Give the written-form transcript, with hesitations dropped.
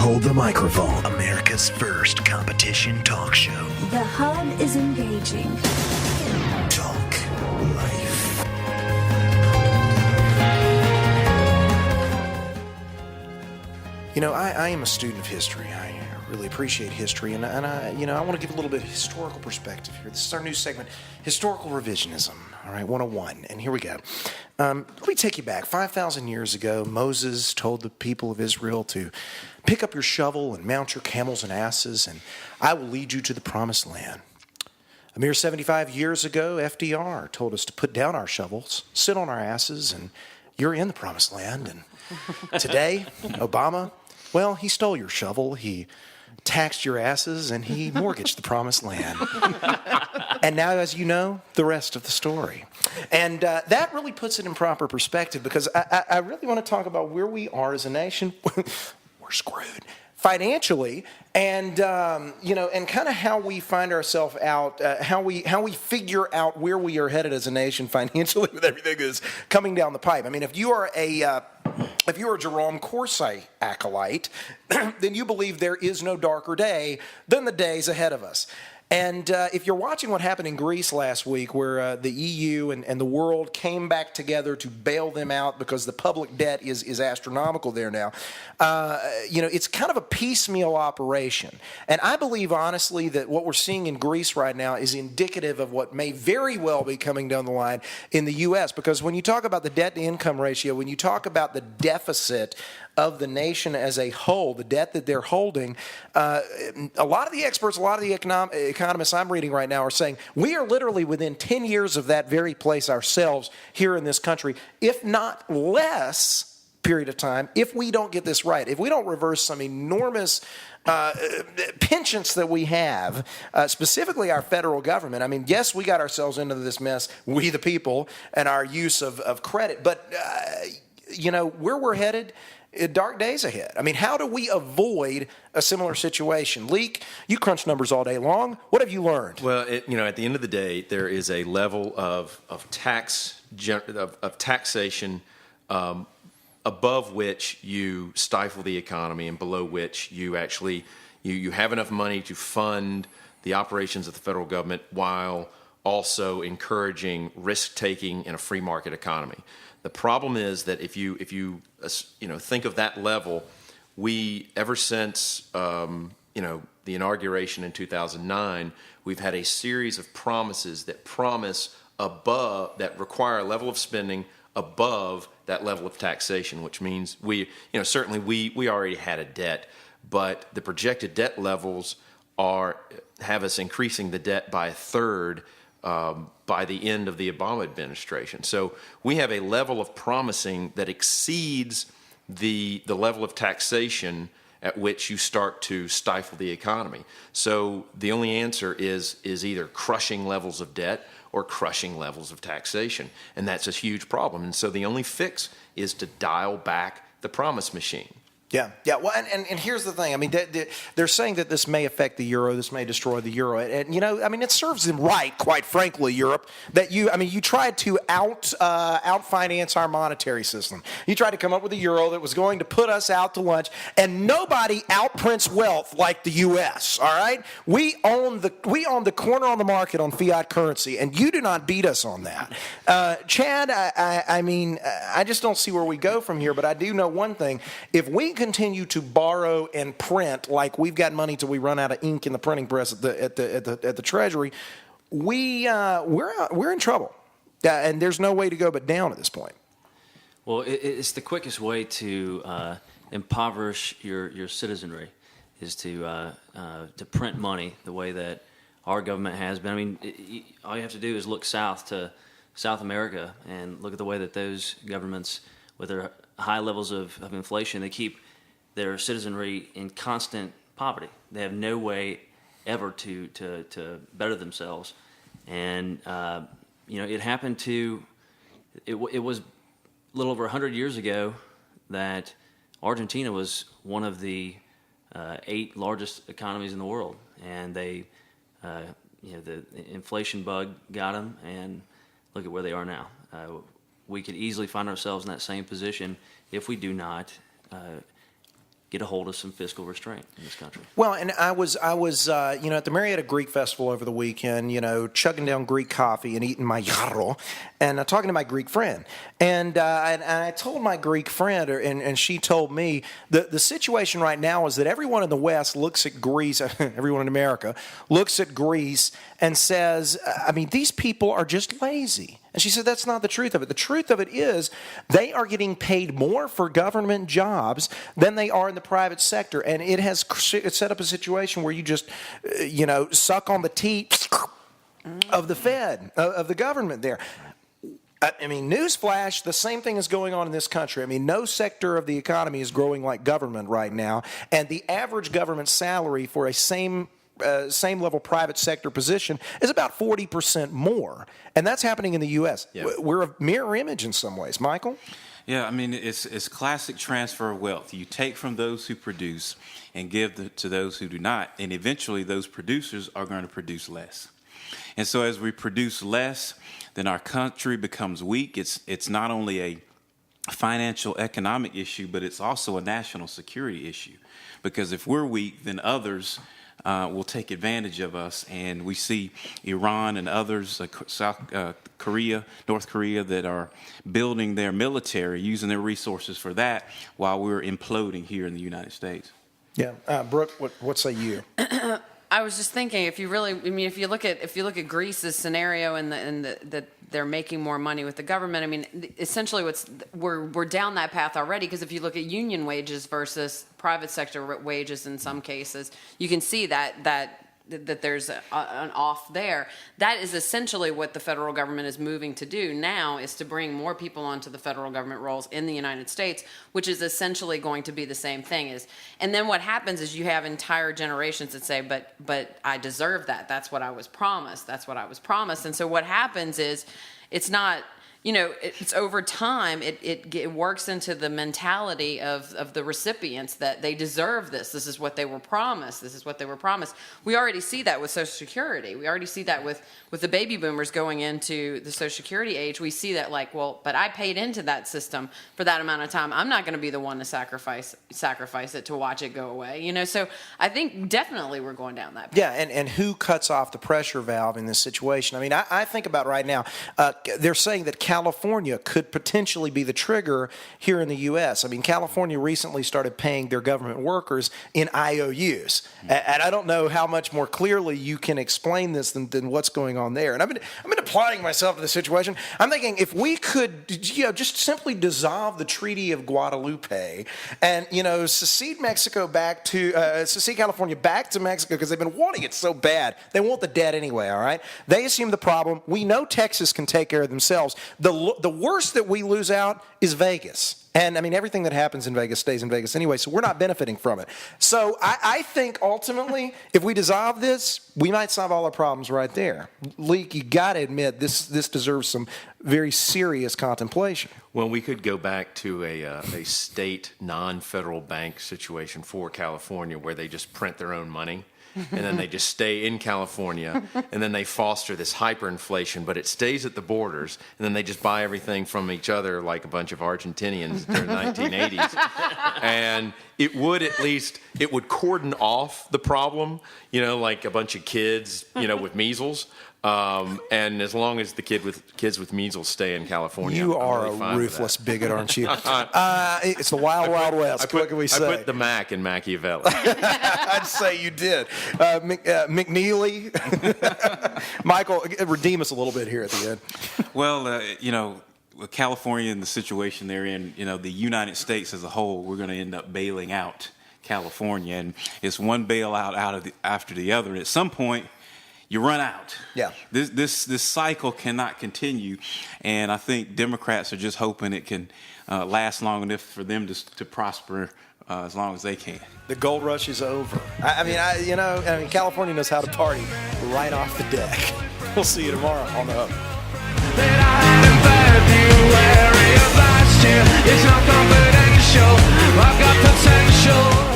hold the microphone. America's first competition talk show. The hub is engaging. Talk life. You know, I am a student of history. I really appreciate history, and I want to give a little bit of historical perspective here. This is our new segment, Historical Revisionism, all right, 101, and here we go. Let me take you back. 5,000 years ago, Moses told the people of Israel to pick up your shovel and mount your camels and asses, and I will lead you to the promised land. A mere 75 years ago, FDR told us to put down our shovels, sit on our asses, and you're in the promised land. And today, Obama, well, he stole your shovel, he taxed your asses, and he mortgaged the promised land. And now, as you know, the rest of the story. And that really puts it in proper perspective, because I really want to talk about where we are as a nation. We're screwed financially, and and kind of how we find ourselves out, how we figure out where we are headed as a nation financially with everything that's coming down the pipe. I mean, if you are a Jerome Corsey acolyte, then you believe there is no darker day than the days ahead of us. And if you're watching what happened in Greece last week, where the EU and the world came back together to bail them out because the public debt is astronomical there now, it's kind of a piecemeal operation. And I believe, honestly, that what we're seeing in Greece right now is indicative of what may very well be coming down the line in the U.S. Because when you talk about the debt-to-income ratio, when you talk about the deficit of the nation as a whole, the debt that they're holding, a lot of the experts, a lot of the economists I'm reading right now are saying we are literally within 10 years of that very place ourselves here in this country, if not less period of time, if we don't get this right, if we don't reverse some enormous penchants that we have, specifically our federal government. I mean, yes, we got ourselves into this mess, we the people, and our use of credit, but where we're headed, dark days ahead. I mean, how do we avoid a similar situation? Leak, you crunch numbers all day long. What have you learned? Well, at the end of the day, there is a level of taxation above which you stifle the economy and below which you actually you have enough money to fund the operations of the federal government while also encouraging risk-taking in a free market economy. The problem is that if you think of that level, we ever since the inauguration in 2009, we've had a series of promises that require a level of spending above that level of taxation, which means we already had a debt, but the projected debt levels have us increasing the debt by a third by the end of the Obama administration. So we have a level of promising that exceeds the level of taxation at which you start to stifle the economy. So the only answer is either crushing levels of debt or crushing levels of taxation. And that's a huge problem. And so the only fix is to dial back the promise machine. Yeah. Well, and here's the thing. I mean, they're saying that this may affect the euro. This may destroy the euro. And it serves them right, quite frankly, Europe, that you tried to out-finance our monetary system. You tried to come up with a euro that was going to put us out to lunch, and nobody outprints wealth like the U.S., all right? We own the corner on the market on fiat currency, and you do not beat us on that. Chad, I just don't see where we go from here, but I do know one thing. If we continue to borrow and print like we've got money till we run out of ink in the printing press at the Treasury, we're in trouble, and there's no way to go but down at this point. Well, it's the quickest way to impoverish your citizenry is to print money the way that our government has been. I mean, all you have to do is look south to South America and look at the way that those governments, with their high levels of inflation, they keep their citizenry in constant poverty. They have no way ever to better themselves. And, it happened it was a little over 100 years ago that Argentina was one of the 8 largest economies in the world. And they, the inflation bug got them, and look at where they are now. We could easily find ourselves in that same position if we do not get a hold of some fiscal restraint in this country. Well, and I was at the Marietta Greek Festival over the weekend, chugging down Greek coffee and eating my gyro, and talking to my Greek friend. And I told my Greek friend, and she told me, the situation right now is that everyone in the West looks at Greece, everyone in America looks at Greece and says, these people are just lazy. And she said that's not the truth of it. The truth of it is they are getting paid more for government jobs than they are in the private sector. And it has set up a situation where you just, suck on the teat of the Fed, of the government there. Newsflash, the same thing is going on in this country. No sector of the economy is growing like government right now. And the average government salary for a same level private sector position is about 40% more. And that's happening in the U.S. Yeah. We're a mirror image in some ways. Michael? Yeah, it's classic transfer of wealth. You take from those who produce and give to those who do not. And eventually those producers are going to produce less. And so as we produce less, then our country becomes weak. It's not only a financial economic issue, but it's also a national security issue. Because if we're weak, then others will take advantage of us. And we see Iran and others, North Korea, that are building their military, using their resources for that, while we're imploding here in the United States. Yeah. Brooke, what say you? I was just thinking, if you look at Greece's scenario and that they're making more money with the government, essentially we're down that path already, because if you look at union wages versus private sector wages in some cases, you can see that there's an off there. That is essentially what the federal government is moving to do now, is to bring more people onto the federal government rolls in the United States, which is essentially going to be the same thing. And then what happens is you have entire generations that say, but I deserve that. That's what I was promised. That's what I was promised. And so what happens is it's not... it's over time, it works into the mentality of the recipients that they deserve this. This is what they were promised. This is what they were promised. We already see that with Social Security. We already see that with the baby boomers going into the Social Security age. We see that but I paid into that system for that amount of time. I'm not going to be the one to sacrifice it to watch it go away. So I think definitely we're going down that path. Yeah, and who cuts off the pressure valve in this situation? I think about right now, they're saying that California could potentially be the trigger here in the U.S. California recently started paying their government workers in IOUs. And I don't know how much more clearly you can explain this than what's going on there. And I've been applying myself to the situation. I'm thinking if we could just simply dissolve the Treaty of Guadalupe and, secede California back to Mexico, because they've been wanting it so bad. They want the debt anyway, all right? They assume the problem. We know Texas can take care of themselves. The worst that we lose out is Vegas. And everything that happens in Vegas stays in Vegas anyway, so we're not benefiting from it. So I think ultimately, if we dissolve this, we might solve all our problems right there. Leek, you got to admit, this deserves some very serious contemplation. Well, we could go back to a state non-federal bank situation for California, where they just print their own money. And then they just stay in California, and then they foster this hyperinflation, but it stays at the borders, and then they just buy everything from each other like a bunch of Argentinians during the 1980s. And it would cordon off the problem, like a bunch of kids, with measles. And as long as the kids with measles stay in California, you are really a ruthless bigot, aren't you? It's the wild, wild west. What can we say? I put the Mac in Machiavelli. I'd say you did. McNeely, Michael, redeem us a little bit here at the end. Well, with California and the situation they're in, the United States as a whole, we're going to end up bailing out California, and it's one bailout after the other. And at some point, you run out. Yeah. This cycle cannot continue, and I think Democrats are just hoping it can last long enough for them to prosper as long as they can. The gold rush is over. California knows how to party right off the deck. We'll see you tomorrow on the Hub. It's not confidential. I've got potential.